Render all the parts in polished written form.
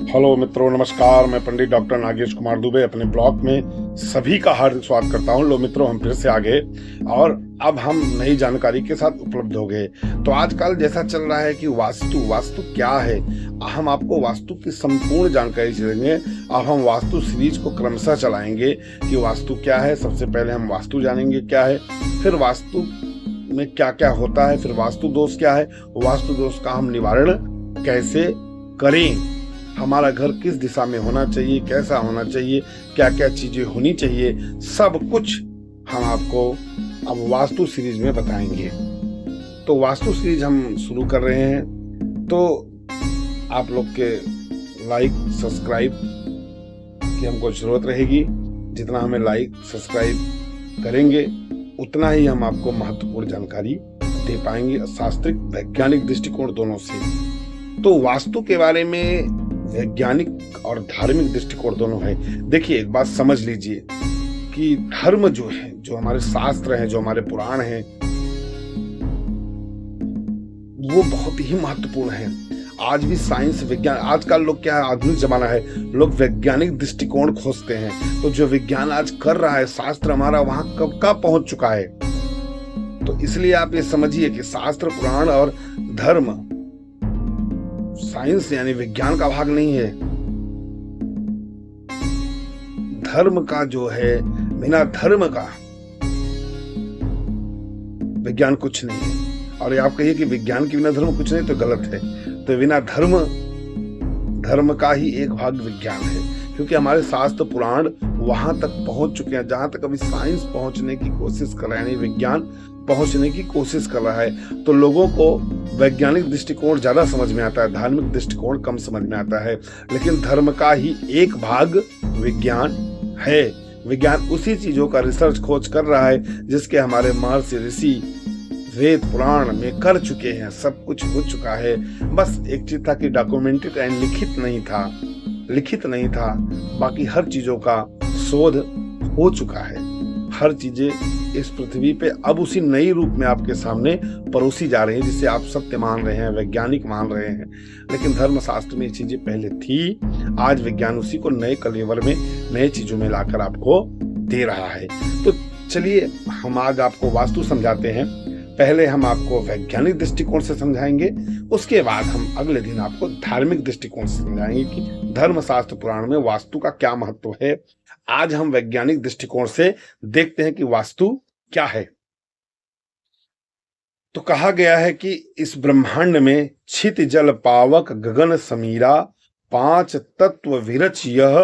Hello मित्रों, नमस्कार। मैं पंडित डॉक्टर नागेश कुमार दुबे अपने ब्लॉग में सभी का हार्दिक स्वागत करता हूं। लो मित्रों, हम फिर से आ गए और अब हम नई जानकारी के साथ उपलब्ध हो गए। तो आजकल जैसा चल रहा है कि वास्तु क्या है, हम आपको वास्तु की संपूर्ण जानकारी देंगे। अब हम वास्तु सीरीज को क्रमशः चलाएंगे कि वास्तु क्या है। सबसे पहले हम वास्तु जानेंगे क्या है, फिर वास्तु में क्या क्या होता है, फिर वास्तु दोष क्या है, वास्तु दोष का हम निवारण कैसे करें, हमारा घर किस दिशा में होना चाहिए, कैसा होना चाहिए, क्या क्या चीजें होनी चाहिए, सब कुछ हम आपको अब वास्तु सीरीज में बताएंगे। तो वास्तु सीरीज हम शुरू कर रहे हैं, तो आप लोग के लाइक सब्सक्राइब की हमको जरूरत रहेगी। जितना हमें लाइक सब्सक्राइब करेंगे उतना ही हम आपको महत्वपूर्ण जानकारी दे पाएंगे, शास्त्रिक वैज्ञानिक दृष्टिकोण दोनों से। तो वास्तु के बारे में वैज्ञानिक और धार्मिक दृष्टिकोण दोनों है। देखिए, एक बात समझ लीजिए कि धर्म जो है, जो हमारे शास्त्र हैं, जो हमारे पुराण हैं, वो बहुत ही महत्वपूर्ण है। आज भी साइंस विज्ञान, आजकल लोग क्या है, आधुनिक जमाना है, लोग वैज्ञानिक दृष्टिकोण खोजते हैं। तो जो विज्ञान आज कर रहा है, शास्त्र हमारा वहां कब का पहुंच चुका है। तो इसलिए आप ये समझिए कि शास्त्र, पुराण और धर्म साइंस यानी विज्ञान का भाग नहीं है। धर्म का जो है, बिना धर्म का विज्ञान कुछ नहीं है। और ये आप कहिए कि विज्ञान के बिना धर्म कुछ नहीं, तो गलत है। तो बिना धर्म का ही एक भाग विज्ञान है, क्योंकि हमारे शास्त्र पुराण वहां तक पहुंच चुके हैं जहां तक अभी साइंस पहुंचने की कोशिश कर रहा है, यानी विज्ञान पहुंचने की कोशिश कर रहा है। तो लोगों को वैज्ञानिक दृष्टिकोण ज्यादा समझ में आता है, धार्मिक दृष्टिकोण कम समझ में आता है। लेकिन धर्म का ही एक भाग विज्ञान है। विज्ञान उसी चीजों का रिसर्च खोज कर रहा है जिसके हमारे महर्षि ऋषि वेद पुराण में कर चुके हैं। सब कुछ हो चुका है, बस एक चीज था कि डॉक्यूमेंटेड एंड लिखित नहीं था। बाकी हर चीजों का शोध हो चुका है। हर चीजें इस पृथ्वी पे अब उसी नई रूप में आपके सामने परोसी जा रही है, जिसे आप सत्य मान रहे हैं, वैज्ञानिक मान रहे हैं। लेकिन धर्मशास्त्र में ये चीजें पहले थी। आज विज्ञान उसी को नए कलेवर में, नए चीजों में लाकर आपको दे रहा है। तो चलिए, हम आज आपको वास्तु समझाते हैं। पहले हम आपको वैज्ञानिक दृष्टिकोण से समझाएंगे, उसके बाद हम अगले दिन आपको धार्मिक दृष्टिकोण से समझाएंगे कि धर्मशास्त्र पुराण में वास्तु का क्या महत्व है। आज हम वैज्ञानिक दृष्टिकोण से देखते हैं कि वास्तु क्या है। तो कहा गया है कि इस ब्रह्मांड में छित जल पावक गगन समीरा, 5 तत्व विरच यह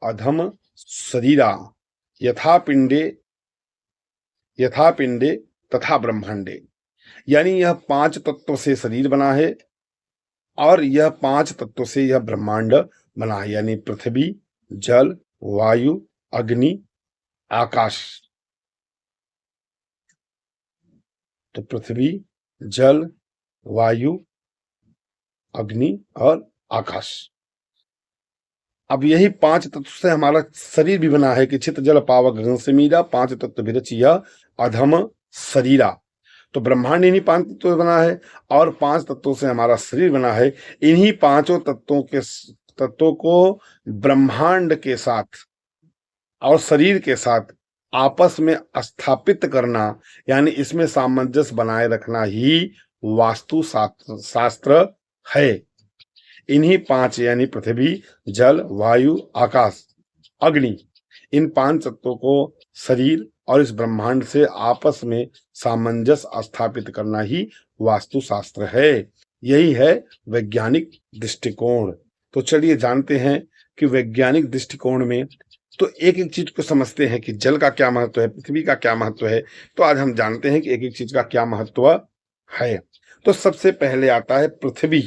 अधम शरीरा, यथा पिंडे तथा ब्रह्मांडे। यानी यह 5 तत्वों से शरीर बना है और यह 5 तत्वों से यह ब्रह्मांड बना है, यानी पृथ्वी, जल, वायु, अग्नि, आकाश। तो पृथ्वी, जल, वायु, अग्नि और आकाश। अब यही 5 तत्व से हमारा शरीर भी बना है कि छित जल पावक गगन समीरा, 5 तत्व विरच यह अधम शरीरा। तो ब्रह्मांड इन्हीं 5 तत्वों से बना है और 5 तत्वों से हमारा शरीर बना है। इन्हीं 5 तत्वों को ब्रह्मांड के साथ और शरीर के साथ आपस में स्थापित करना, यानी इसमें सामंजस्य बनाए रखना ही वास्तु शास्त्र है। इन्हीं 5 यानी पृथ्वी, जल, वायु, आकाश, अग्नि, इन 5 तत्वों को शरीर और इस ब्रह्मांड से आपस में सामंजस्य स्थापित करना ही वास्तु शास्त्र है। यही है वैज्ञानिक दृष्टिकोण। तो चलिए जानते हैं कि वैज्ञानिक दृष्टिकोण में तो एक एक चीज को समझते हैं कि जल का क्या महत्व है, पृथ्वी का क्या महत्व है। तो आज हम जानते हैं कि एक एक चीज का क्या महत्व है। तो सबसे पहले आता है पृथ्वी।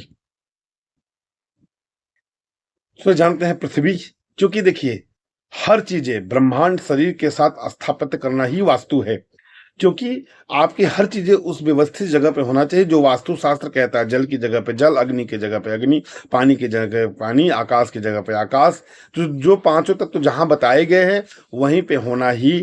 तो जानते हैं पृथ्वी, क्योंकि देखिए हर चीजें ब्रह्मांड शरीर के साथ स्थापित करना ही वास्तु है। क्योंकि आपकी हर चीजें उस व्यवस्थित जगह पे होना चाहिए जो वास्तु शास्त्र कहता है। जल की जगह पे जल, अग्नि की जगह पे अग्नि, पानी की जगह पानी, आकाश की जगह पे आकाश। तो जो 5 तत्व जहां बताए गए हैं वहीं पे होना ही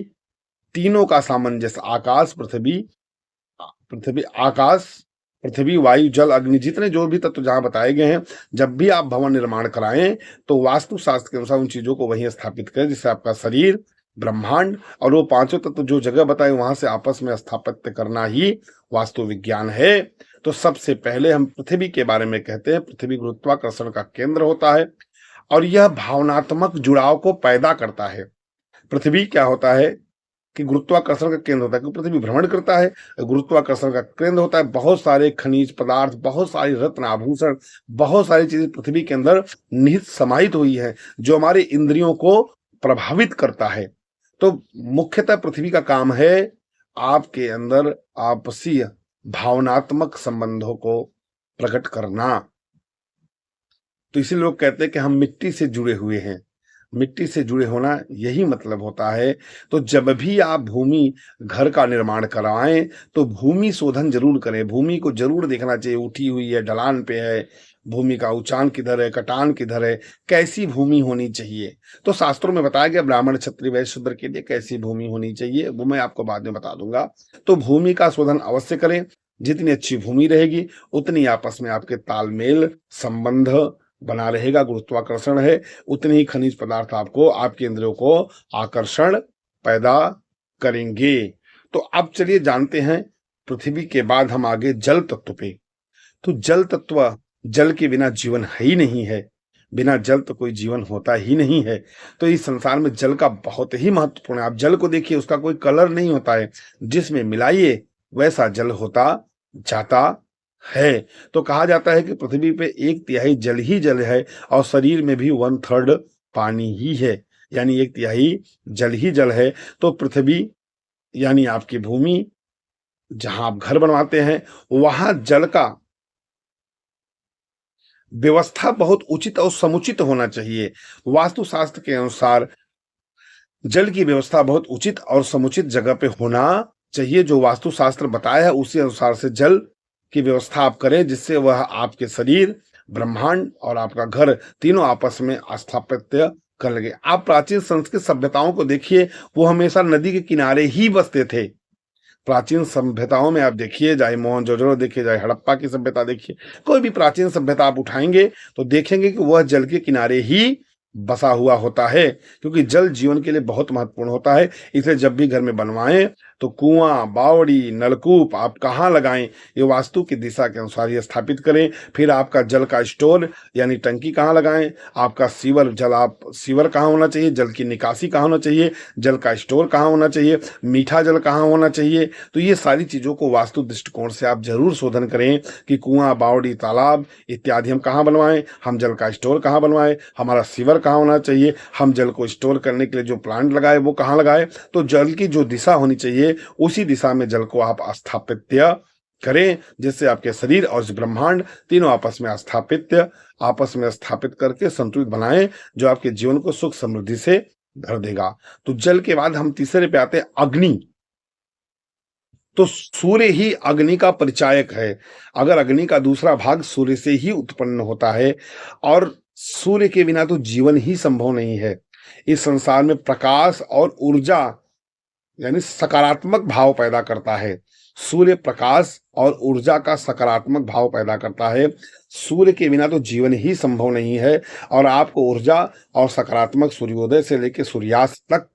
तीनों का सामंजस्य, आकाश, पृथ्वी, आकाश पृथ्वी, वायु, जल, अग्नि, जितने जो भी तत्व जहाँ बताए गए हैं, जब भी आप भवन निर्माण कराएं तो वास्तु शास्त्र के अनुसार उन चीजों को वहीं स्थापित करें, जिससे आपका शरीर, ब्रह्मांड और वो पांचों तत्व जो जगह बताए वहां से आपस में स्थापित करना ही वास्तु विज्ञान है। तो सबसे पहले हम पृथ्वी के बारे में कहते हैं। पृथ्वी गुरुत्वाकर्षण का केंद्र होता है और यह भावनात्मक जुड़ाव को पैदा करता है। पृथ्वी क्या होता है कि गुरुत्वाकर्षण का केंद्र होता है, क्योंकि पृथ्वी भ्रमण करता है, गुरुत्वाकर्षण का केंद्र होता है। बहुत सारे खनिज पदार्थ, बहुत सारी रत्न आभूषण, बहुत सारी चीजें पृथ्वी के अंदर निहित समाहित हुई है जो हमारे इंद्रियों को प्रभावित करता है। तो मुख्यतः पृथ्वी का काम है आपके अंदर आपसी भावनात्मक संबंधों को प्रकट करना। तो इसी लोग कहते हैं कि हम मिट्टी से जुड़े हुए हैं। मिट्टी से जुड़े होना यही मतलब होता है। तो जब भी आप भूमि घर का निर्माण करवाएं तो भूमि शोधन जरूर करें। भूमि को जरूर देखना चाहिए, उठी हुई है, ढलान पे है, भूमि का उचान किधर है, कटान किधर है, कैसी भूमि होनी चाहिए। तो शास्त्रों में बताया गया ब्राह्मण, क्षत्रिय, वैश्य, शूद्र के लिए कैसी भूमि होनी चाहिए, वो मैं आपको बाद में बता दूंगा। तो भूमि का शोधन अवश्य करें। जितनी अच्छी भूमि रहेगी उतनी आपस में आपके तालमेल, संबंध बना रहेगा। गुरुत्वाकर्षण है, उतने ही खनिज पदार्थ आपको, आपके इंद्रियों को आकर्षण पैदा करेंगे। तो अब चलिए जानते हैं पृथ्वी के बाद हम आगे जल तत्व पे। तो जल तत्व, जल के बिना जीवन है ही नहीं है, बिना जल तो कोई जीवन होता ही नहीं है। तो इस संसार में जल का बहुत ही महत्वपूर्ण है। आप जल को देखिए, उसका कोई कलर नहीं होता है, जिसमें मिलाइए वैसा जल होता जाता है। तो कहा जाता है कि पृथ्वी पे 1/3 जल ही जल है और शरीर में भी 1/3 पानी ही है, यानी 1/3 जल ही जल है। तो पृथ्वी यानी आपकी भूमि, जहां आप घर बनवाते हैं, वहां जल का व्यवस्था बहुत उचित और समुचित होना चाहिए। वास्तुशास्त्र के अनुसार जल की व्यवस्था बहुत उचित और समुचित जगह पे होना चाहिए। जो वास्तुशास्त्र बताया है उसी अनुसार से जल की व्यवस्था आप करें, जिससे वह आपके शरीर, ब्रह्मांड और आपका घर तीनों आपस में स्थापित्य कर लगे। आप प्राचीन संस्कृत सभ्यताओं को देखिए, वो हमेशा नदी के किनारे ही बसते थे। प्राचीन सभ्यताओं में आप देखिए, चाहे मोहनजोदड़ो देखिए, चाहे हड़प्पा की सभ्यता देखिए, कोई भी प्राचीन सभ्यता आप उठाएंगे तो देखेंगे कि वह जल के किनारे ही बसा हुआ होता है, क्योंकि जल जीवन के लिए बहुत महत्वपूर्ण होता है। इसलिए जब भी घर में बनवाएं तो कुआं, बावड़ी, नलकूप आप कहाँ लगाएं, ये वास्तु की दिशा के अनुसार ही स्थापित करें। फिर आपका जल का स्टोर यानी टंकी कहाँ लगाएं, आपका सीवर, जल आप सीवर कहाँ होना चाहिए, जल की निकासी कहाँ होना चाहिए, जल का स्टोर कहाँ होना चाहिए, मीठा जल कहाँ होना चाहिए। तो ये सारी चीजों को वास्तु दृष्टिकोण से आप जरूर शोधन करें कि कुआं, बावड़ी, तालाब इत्यादि हम कहाँ बनवाएं, हम जल का स्टोर कहाँ बनवाएं, हमारा सीवर कहाँ होना चाहिए, हम जल को स्टोर करने के लिए जो प्लांट लगाए वो कहाँ लगाए। तो जल की जो दिशा होनी चाहिए उसी दिशा में जल को आप स्थापित्य करें, जिससे आपके शरीर और ब्रह्मांड तीनों आपस में स्थापित करके संतुलित बनाएं, जो आपके जीवन को सुख समृद्धि से भर देगा। तो जल के बाद हम तीसरे पे आते हैं, अग्नि। तो सूर्य ही अग्नि का परिचायक है। अगर अग्नि का दूसरा भाग सूर्य से ही उत्पन्न होता है और सूर्य के बिना तो जीवन ही संभव नहीं है। इस संसार में प्रकाश और ऊर्जा यानी सकारात्मक भाव पैदा करता है। सूर्य प्रकाश और ऊर्जा का सकारात्मक भाव पैदा करता है। सूर्य के बिना तो जीवन ही संभव नहीं है और आपको ऊर्जा और सकारात्मक सूर्योदय से लेकर सूर्यास्त तक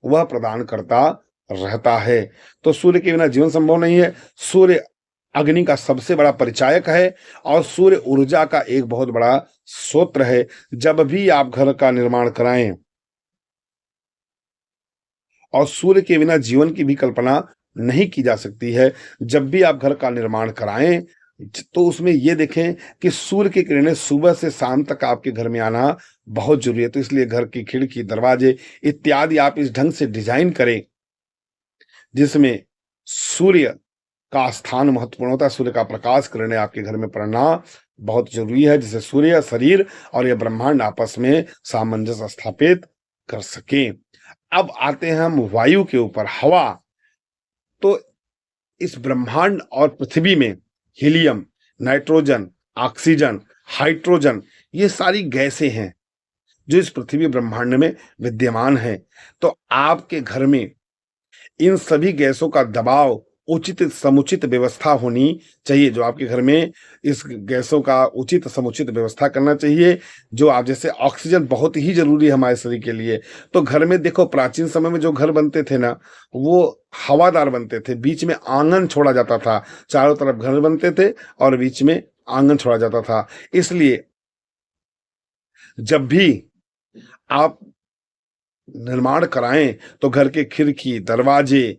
वह प्रदान करता रहता है। तो सूर्य के बिना जीवन संभव नहीं है। सूर्य अग्नि का सबसे बड़ा परिचायक है और सूर्य ऊर्जा का एक बहुत बड़ा स्रोत है। जब भी आप घर का निर्माण कराएं, और सूर्य के बिना जीवन की भी कल्पना नहीं की जा सकती है, जब भी आप घर का निर्माण कराएं तो उसमें ये देखें कि सूर्य की किरणें सुबह से शाम तक आपके घर में आना बहुत जरूरी है। तो इसलिए घर की खिड़की, दरवाजे इत्यादि आप इस ढंग से डिजाइन करें जिसमें सूर्य का स्थान महत्वपूर्ण होता है। सूर्य का प्रकाश किरणें आपके घर में पड़ना बहुत जरूरी है, जिससे सूर्य, शरीर और यह ब्रह्मांड आपस में सामंजस्य स्थापित कर सके। अब आते हैं हम वायु के ऊपर, हवा। तो इस ब्रह्मांड और पृथ्वी में हीलियम, नाइट्रोजन, ऑक्सीजन, हाइड्रोजन ये सारी गैसें हैं जो इस पृथ्वी ब्रह्मांड में विद्यमान है। तो आपके घर में इन सभी गैसों का दबाव उचित समुचित व्यवस्था होनी चाहिए। जो आपके घर में इस गैसों का उचित समुचित व्यवस्था करना चाहिए। जो आप जैसे ऑक्सीजन बहुत ही ज़रूरी है हमारे शरीर के लिए। तो घर में देखो प्राचीन समय में जो घर बनते थे ना, वो हवादार बनते थे। बीच में आँगन छोड़ा जाता था। चारों तरफ घर बनते थे और बीच में आँगन छोड़ा जाता था। इसलिए जब भी आप निर्माण कराएँ तो घर के खिड़की, दरवाजे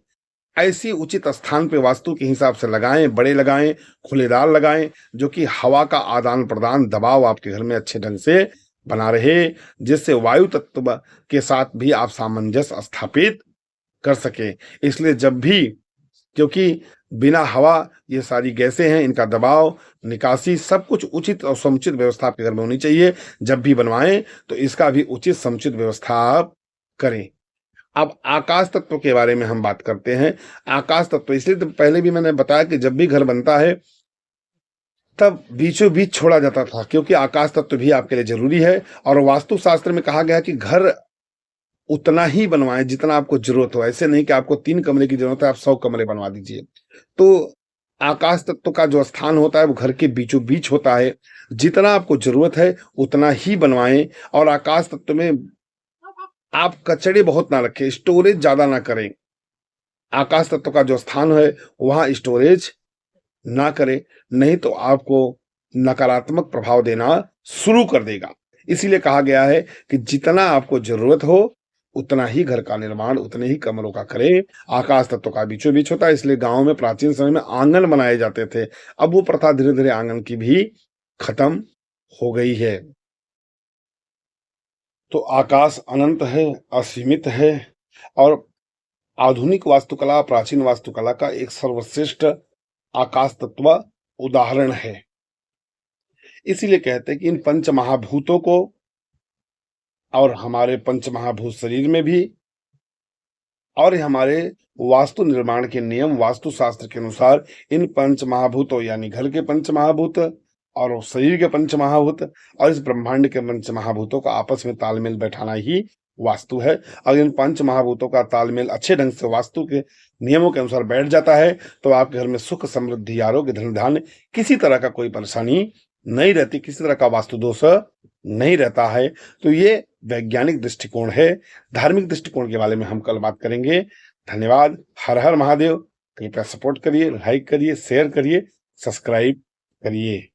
ऐसी उचित स्थान पे वास्तु के हिसाब से लगाएँ, बड़े लगाएँ, खुलेदार लगाएँ, जो कि हवा का आदान-प्रदान, दबाव आपके घर में अच्छे ढंग से बना रहे, जिससे वायु तत्व के साथ भी आप सामंजस्य स्थापित कर सकें। इसलिए जब भी, क्योंकि बिना हवा ये सारी गैसें हैं, इनका दबाव, निकासी सब कुछ उचित और समुचित व्यवस्था आपके घर में होनी चाहिए। जब भी बनवाएँ तो इसका भी उचित समुचित व्यवस्था आप करें। अब आकाश तत्व के बारे में हम बात करते हैं। आकाश तत्व इसलिए तो पहले भी मैंने बताया कि जब भी घर बनता है तब बीचों-बीच छोड़ा जाता था, क्योंकि आकाश तत्व भी आपके लिए ज़रूरी है। और वास्तु शास्त्र में कहा गया है कि घर उतना ही बनवाएँ जितना आपको ज़रूरत हो। ऐसे नहीं कि आपको 3 कमरे की ज़रूरत है, आप 100 कमरे बनवा दीजिए। तो आकाश तत्व का जो स्थान होता है वो घर के बीचों-बीच होता है। जितना आपको ज़रूरत है उतना ही बनवाएँ। और आकाश तत्व में आप कचरे बहुत ना रखें, स्टोरेज ज़्यादा ना करें। आकाश तत्व का जो स्थान है वहाँ स्टोरेज ना करें, नहीं तो आपको नकारात्मक प्रभाव देना शुरू कर देगा। इसीलिए कहा गया है कि जितना आपको ज़रूरत हो उतना ही घर का निर्माण, उतने ही कमरों का करें। आकाश तत्व का बीचों-बीच होता है, इसलिए गाँव में प्राचीन समय में आँगन बनाए जाते थे। अब वो प्रथा धीरे-धीरे आँगन की भी खत्म हो गई है। तो आकाश अनंत है, असीमित है और आधुनिक वास्तुकला, प्राचीन वास्तुकला का एक सर्वश्रेष्ठ आकाश तत्व उदाहरण है। इसीलिए कहते हैं कि इन पंच महाभूतों को और हमारे पंच महाभूत शरीर में भी और हमारे वास्तु निर्माण के नियम, वास्तु शास्त्र के अनुसार इन पंच महाभूतों यानी घर के पंच महाभूत और शरीर के पंच महाभूत और इस ब्रह्मांड के पंच महाभूतों का आपस में तालमेल बैठाना ही वास्तु है। अगर इन पंच महाभूतों का तालमेल अच्छे ढंग से वास्तु के नियमों के अनुसार बैठ जाता है तो आपके घर में सुख, समृद्धि, आरोग्य, धन धान्य, किसी तरह का कोई परेशानी नहीं रहती, किसी तरह का वास्तु दोष नहीं रहता है। तो ये वैज्ञानिक दृष्टिकोण है। धार्मिक दृष्टिकोण के बारे में हम कल बात करेंगे। धन्यवाद। हर हर महादेव। कृपया सपोर्ट करिए, लाइक करिए, शेयर करिए, सब्सक्राइब करिए।